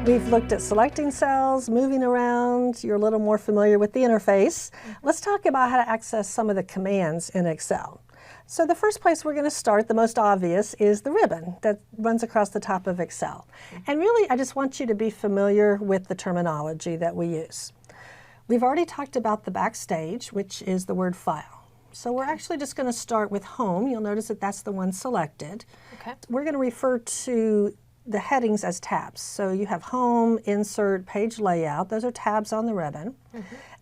We've looked at selecting cells, moving around. You're a little more familiar with the interface. Let's talk about how to access some of the commands in Excel. So the first place we're going to start, the most obvious, is the ribbon that runs across the top of Excel. And really, I just want you to be familiar with the terminology that we use. We've already talked about the backstage, which is the word file. So we're actually just going to start with home. You'll notice that that's the one selected. Okay. We're going to refer to the headings as tabs. So you have home, insert, page layout. Those are tabs on the ribbon.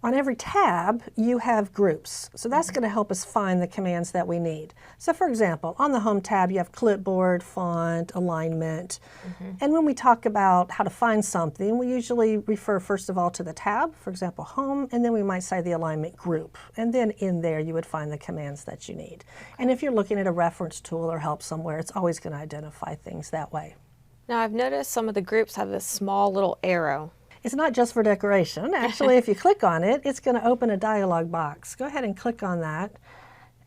On every tab, you have groups. So that's going to help us find the commands that we need. So for example, on the home tab, you have clipboard, font, alignment. And when we talk about how to find something, we usually refer first of all to the tab, for example, home, and then we might say the alignment group. And then in there, you would find the commands that you need. And if you're looking at a reference tool or help somewhere, it's always going to identify things that way. Now I've noticed some of the groups have this small little arrow. It's not just for decoration. Actually, if you click on it, it's going to open a dialog box. Go ahead and click on that.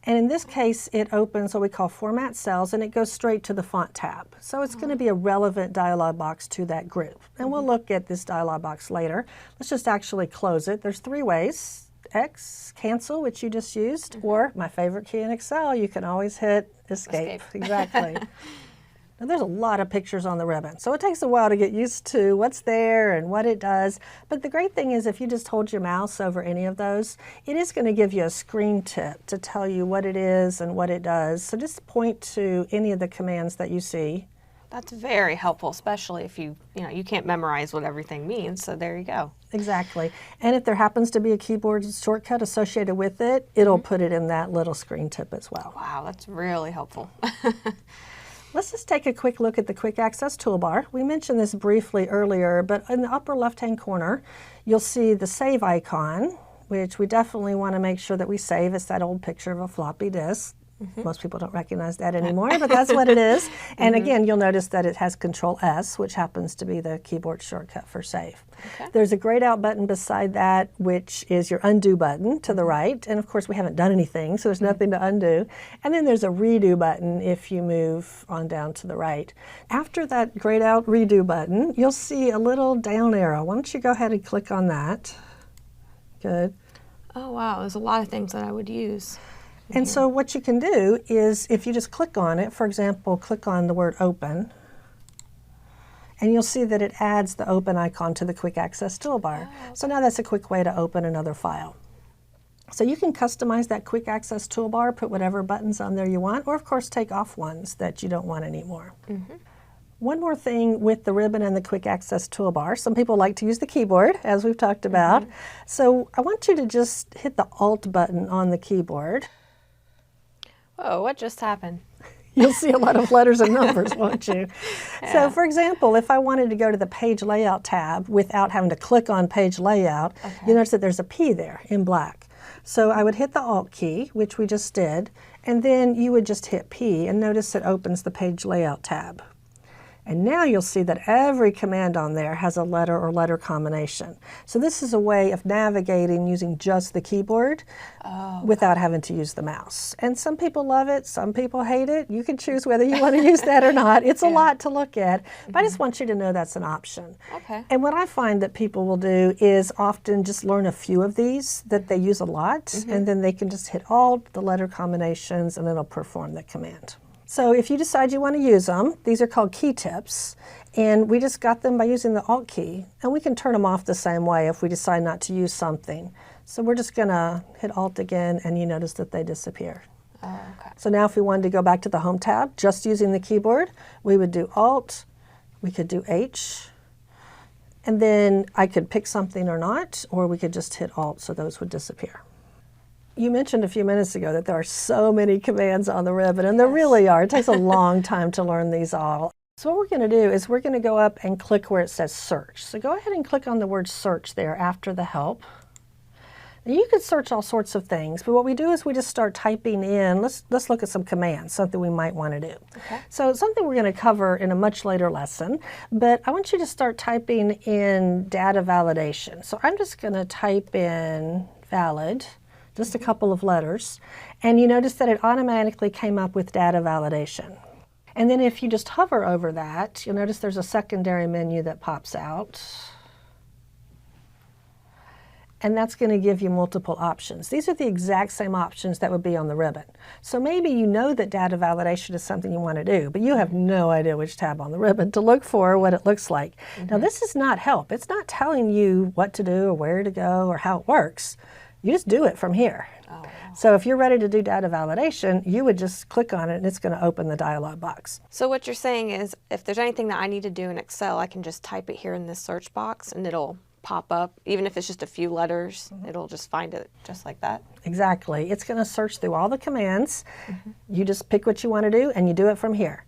And in this case, it opens what we call Format Cells, and it goes straight to the Font tab. So it's going to be a relevant dialog box to that group. And we'll look at this dialog box later. Let's just actually close it. There's three ways. X, cancel, which you just used, or my favorite key in Excel, you can always hit Escape. Exactly. Now there's a lot of pictures on the ribbon, so it takes a while to get used to what's there and what it does. But the great thing is if you just hold your mouse over any of those, it is going to give you a screen tip to tell you what it is and what it does. So just point to any of the commands that you see. That's very helpful, especially if you can't memorize what everything means, so there you go. Exactly. And if there happens to be a keyboard shortcut associated with it, it'll put it in that little screen tip as well. Wow, that's really helpful. Let's just take a quick look at the Quick Access Toolbar. We mentioned this briefly earlier, but in the upper left-hand corner, you'll see the Save icon, which we definitely want to make sure that we save. It's that old picture of a floppy disk. Most people don't recognize that anymore, but that's what it is. And again, you'll notice that it has Control S, which happens to be the keyboard shortcut for save. There's a grayed out button beside that, which is your undo button to the right. And of course, we haven't done anything, so there's nothing to undo. And then there's a redo button if you move on down to the right. After that grayed out redo button, you'll see a little down arrow. Why don't you go ahead and click on that? Good. Oh wow, there's a lot of things that I would use. And so what you can do is if you just click on it, for example, click on the word open, and you'll see that it adds the open icon to the Quick Access Toolbar. So now that's a quick way to open another file. So you can customize that Quick Access Toolbar, put whatever buttons on there you want, or of course take off ones that you don't want anymore. One more thing with the ribbon and the Quick Access Toolbar. Some people like to use the keyboard, as we've talked about. So I want you to just hit the Alt button on the keyboard. Whoa, what just happened? You'll see a lot of letters and numbers, won't you? So for example, if I wanted to go to the Page Layout tab without having to click on Page Layout, you'll notice that there's a P there in black. So I would hit the Alt key, which we just did, and then you would just hit P, and notice it opens the Page Layout tab. And now you'll see that every command on there has a letter or letter combination. So this is a way of navigating using just the keyboard without having to use the mouse. And some people love it, some people hate it. You can choose whether you want to use that or not. It's a lot to look at, but I just want you to know that's an option. And what I find that people will do is often just learn a few of these that they use a lot, and then they can just hit Alt, the letter combinations, and it'll perform the command. So if you decide you want to use them, these are called key tips, and we just got them by using the Alt key, and we can turn them off the same way if we decide not to use something. So we're just going to hit Alt again, and you notice that they disappear. So now if we wanted to go back to the Home tab, just using the keyboard, we would do Alt, we could do H, and then I could pick something or not, or we could just hit Alt, so those would disappear. You mentioned a few minutes ago that there are so many commands on the ribbon, and there really are. It takes a long time to learn these all. So what we're going to do is we're going to go up and click where it says Search. So go ahead and click on the word Search there after the Help. Now you could search all sorts of things, but what we do is we just start typing in. Let's look at some commands, something we might want to do. So something we're going to cover in a much later lesson, but I want you to start typing in data validation. So I'm just going to type in valid, just a couple of letters, and you notice that it automatically came up with data validation. And then if you just hover over that, you'll notice there's a secondary menu that pops out. And that's going to give you multiple options. These are the exact same options that would be on the ribbon. So maybe you know that data validation is something you want to do, but you have no idea which tab on the ribbon to look for or what it looks like. Now this is not help. It's not telling you what to do or where to go or how it works. You just do it from here. Oh, wow. So if you're ready to do data validation, you would just click on it and it's going to open the dialog box. So what you're saying is if there's anything that I need to do in Excel, I can just type it here in this search box and it'll pop up. Even if it's just a few letters, it'll just find it just like that. Exactly. It's going to search through all the commands. You just pick what you want to do and you do it from here.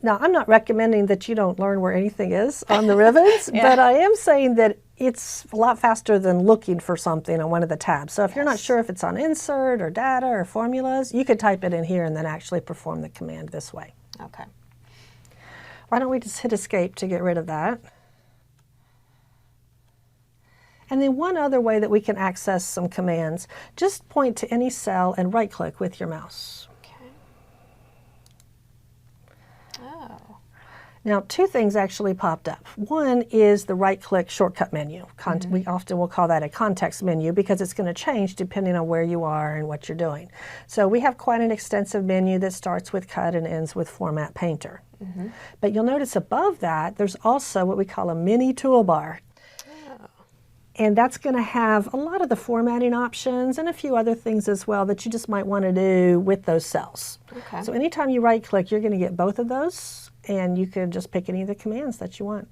Now, I'm not recommending that you don't learn where anything is on the ribbons, but I am saying that it's a lot faster than looking for something on one of the tabs. So if you're not sure if it's on insert or data or formulas, you could type it in here and then actually perform the command this way. Okay. Why don't we just hit escape to get rid of that? And then one other way that we can access some commands, just point to any cell and right-click with your mouse. Okay. Oh. Now, two things actually popped up. One is the right-click shortcut menu. We often will call that a context menu because it's going to change depending on where you are and what you're doing. So we have quite an extensive menu that starts with cut and ends with Format Painter. But you'll notice above that, there's also what we call a mini toolbar. And that's going to have a lot of the formatting options and a few other things as well that you just might want to do with those cells. Okay. So anytime you right-click, you're going to get both of those, and you can just pick any of the commands that you want.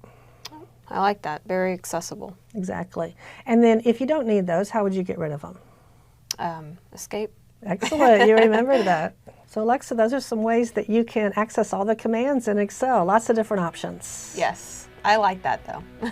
I like that. Very accessible. Exactly. And then if you don't need those, how would you get rid of them? Escape. Excellent. You remembered that. So Alexa, those are some ways that you can access all the commands in Excel. Lots of different options. Yes. I like that though.